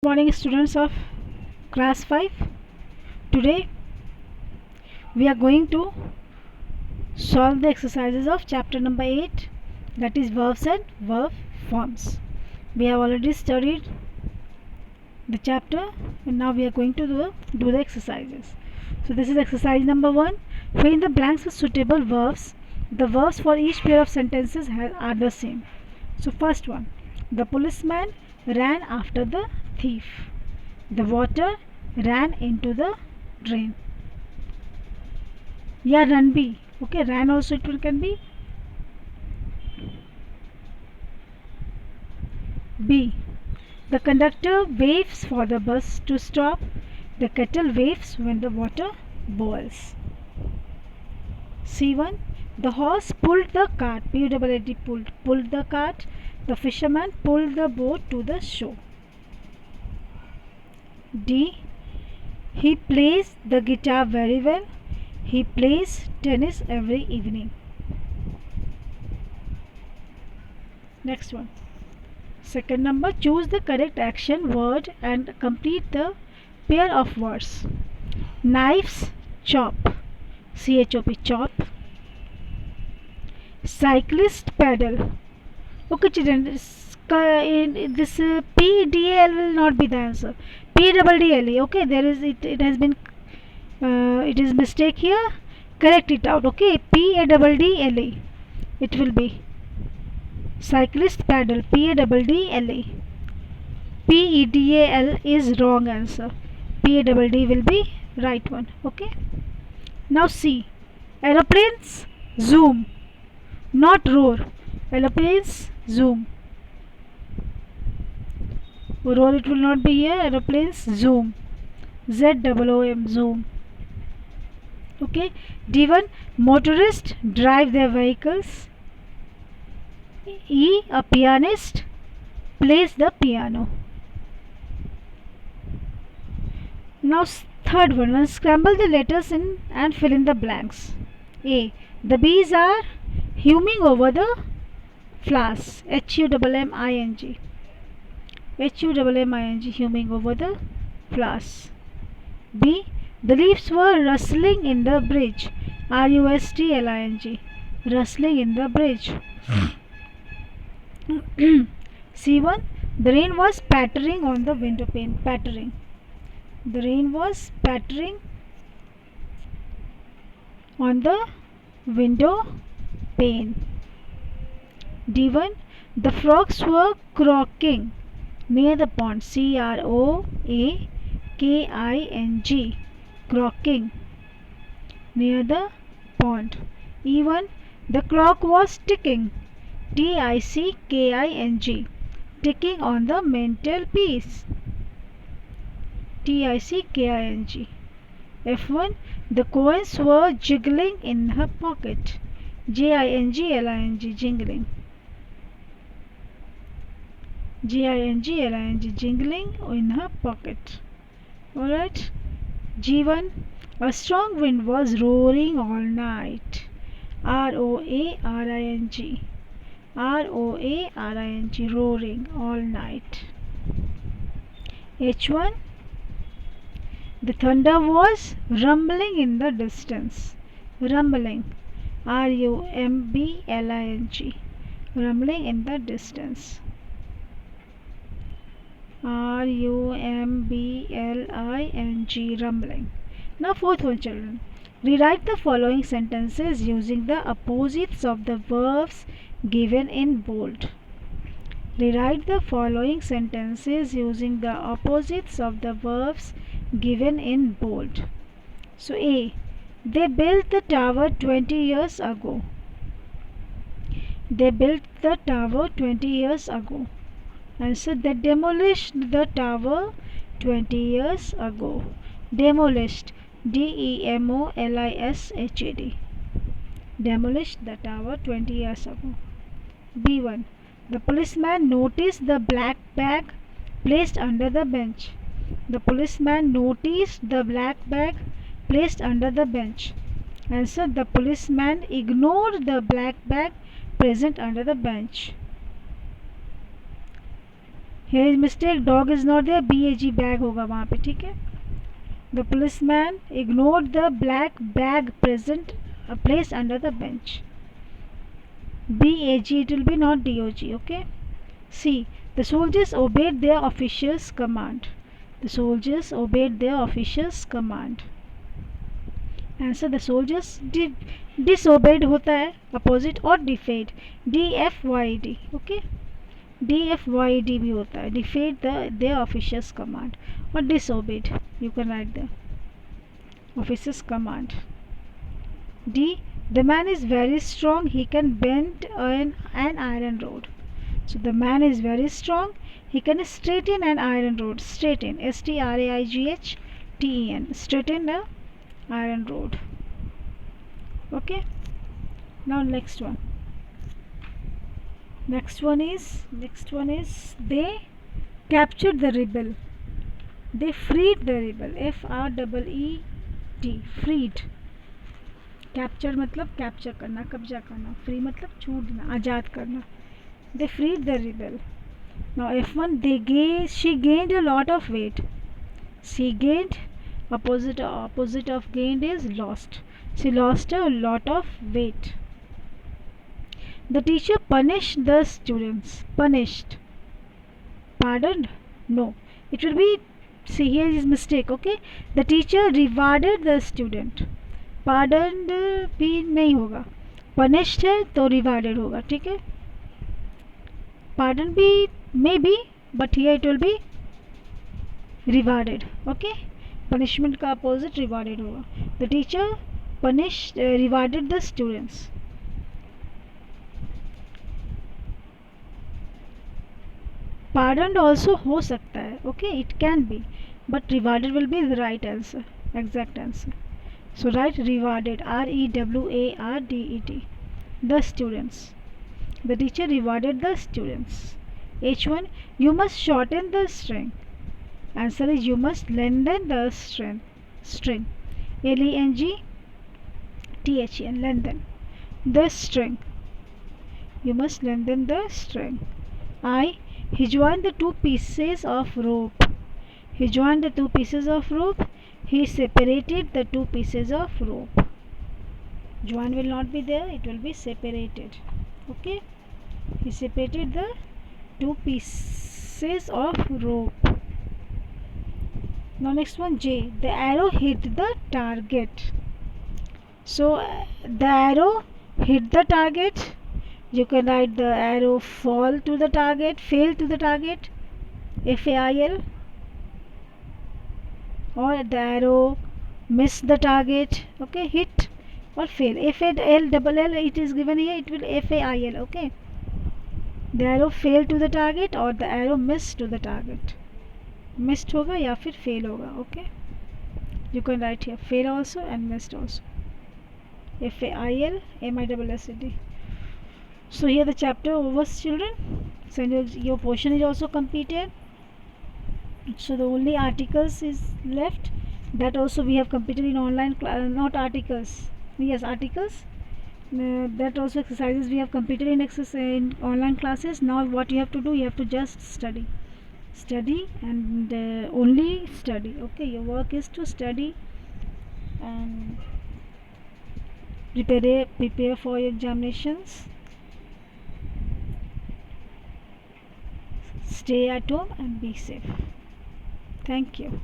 Morning, students of class 5. Today we are going to solve the exercises of chapter number 8, that is verbs and verb forms. We have already studied the chapter and now we are going to do the exercises. So this is exercise number 1. Fill in the blanks with suitable verbs. The verbs for each pair of sentences are the same. So first one, the policeman ran after the thief. The water ran into the drain. Yeah, run be. Okay, ran also can be. B. The conductor waves for the bus to stop. The kettle waves when the water boils. C1. The horse pulled the cart. P-U-L-L-E-D, pulled the cart. The fisherman pulled the boat to the shore. D. He plays the guitar very well. He plays tennis every evening. Next one. Second number, choose the correct action word and complete the pair of words. Knives, chop. C-H-O-P, chop. Cyclist, pedal. Okay, children, this P-D-A-L will not be the answer. P-double-D-L-E. Okay, there is it has been it is mistake here. Correct it out. Okay, P-A-double-D-L-E. It will be cyclist pedal. P-A-double-D-L-E. P-E-D-A-L is wrong answer. P-A-double-D will be right one. Okay. Now C. Aeroplanes zoom, not roar. Aeroplanes zoom. Roar it will not be here. Aeroplanes zoom. Z-O-O-M, zoom. Okay. D1. Motorists drive their vehicles. E. A pianist plays the piano. Now third one. Unscramble the letters in and fill in the blanks. A. The bees are humming over the flowers. H-U-M-M-I-N-G. H-U-M-M-I-N-G, humming over the flowers. B. The leaves were rustling in the bridge. R-U-S-T-L-I-N-G. Rustling in the bridge. C1. The rain was pattering on the window pane. Pattering. The rain was pattering on the window pane. D1. The frogs were croaking near the pond. C-R-O-A-K-I-N-G. Croaking near the pond. E1. The clock was ticking. T-I-C-K-I-N-G. Ticking on the mantelpiece. T-I-C-K-I-N-G. F1. The coins were jiggling in her pocket. J-I-N-G-L-I-N-G. Jingling. G-I-N-G-L-I-N-G. Jingling in her pocket. Alright. G1. A strong wind was roaring all night. R-O-A-R-I-N-G. R-O-A-R-I-N-G. Roaring all night. H1. The thunder was rumbling in the distance. Rumbling. R-U-M-B-L-I-N-G. Rumbling in the distance. R-U-M-B-L-I-N-G. Rumbling. Now fourth one, children. Rewrite the following sentences using the opposites of the verbs given in bold. Rewrite the following sentences using the opposites of the verbs given in bold. So A. They built the tower 20 years ago. They built the tower 20 years ago. Answer. They demolished the tower 20 years ago. Demolished. D-E-M-O-L-I-S-H-E-D. Demolished the tower 20 years ago. B1. The policeman noticed the black bag placed under the bench. The policeman noticed the black bag placed under the bench. Answer. The policeman ignored the black bag present under the bench. Here is mistake, dog is not there, BAG bag होगा वहाँ पे, ठीक है. The policeman ignored the black bag placed under the bench. BAG, it will be not DOG, okay. C. The soldiers obeyed their officer's command. The soldiers obeyed their officer's command. Answer, the soldiers disobeyed होता है opposite, और defied, DFYD, okay. DFYD भी होता है, defied their officer's command, or disobeyed, you can write the officer's command. D. The man is very strong, he can bend an iron rod. So the man is very strong, he can straighten an iron rod. Straighten, STRAIGHTEN, straighten a iron rod. Okay. Now next one. Next one is they captured the rebel. They freed the rebel. FREED, freed. Capture मतलब capture करना, कब्जा करना. Free मतलब छूटना, आज़ाद करना. They freed the rebel. Now F1, she gained a lot of weight. She gained, opposite of gained is lost. She lost a lot of weight. The teacher punished the students. Punished. Pardoned? No. It will be, see here is mistake, okay. The teacher rewarded the student. Pardoned भी नहीं होगा, punished है तो rewarded होगा, ठीक है. Pardon भी maybe, but here it will be rewarded, okay. Punishment का opposite rewarded होगा. The teacher rewarded the students. Pardoned also हो सकता है, okay, it can be, but rewarded will be the right answer, exact answer. So write rewarded, REWARDED, the students. The teacher rewarded the students. H1, you must shorten the string. Answer is you must lengthen the string. LENGTHEN, lengthen the string. You must lengthen the string. I, he joined the two pieces of rope. He joined the two pieces of rope. He separated the two pieces of rope. Join will not be there, it will be separated, okay. He separated the two pieces of rope. Now next one, J. The arrow hit the target. So the arrow hit the target. You can write the arrow fall to the target, fail to the target, FAIL. Or the arrow miss the target, okay, hit or fail. FAIL, it is given here, it will FAIL, okay. The arrow fail to the target or the arrow miss to the target. Missed होगा या फिर fail होगा, okay. You can write here fail also and missed also. FAIL MISSED. So here the chapter over, children. So your portion is also completed. So the only articles is left, that also we have completed in online not articles, yes, articles, that also exercises we have completed in online classes. Now what you have to do, you have to just study and only study, okay. Your work is to study and prepare for your examinations. Stay at home and be safe. Thank you.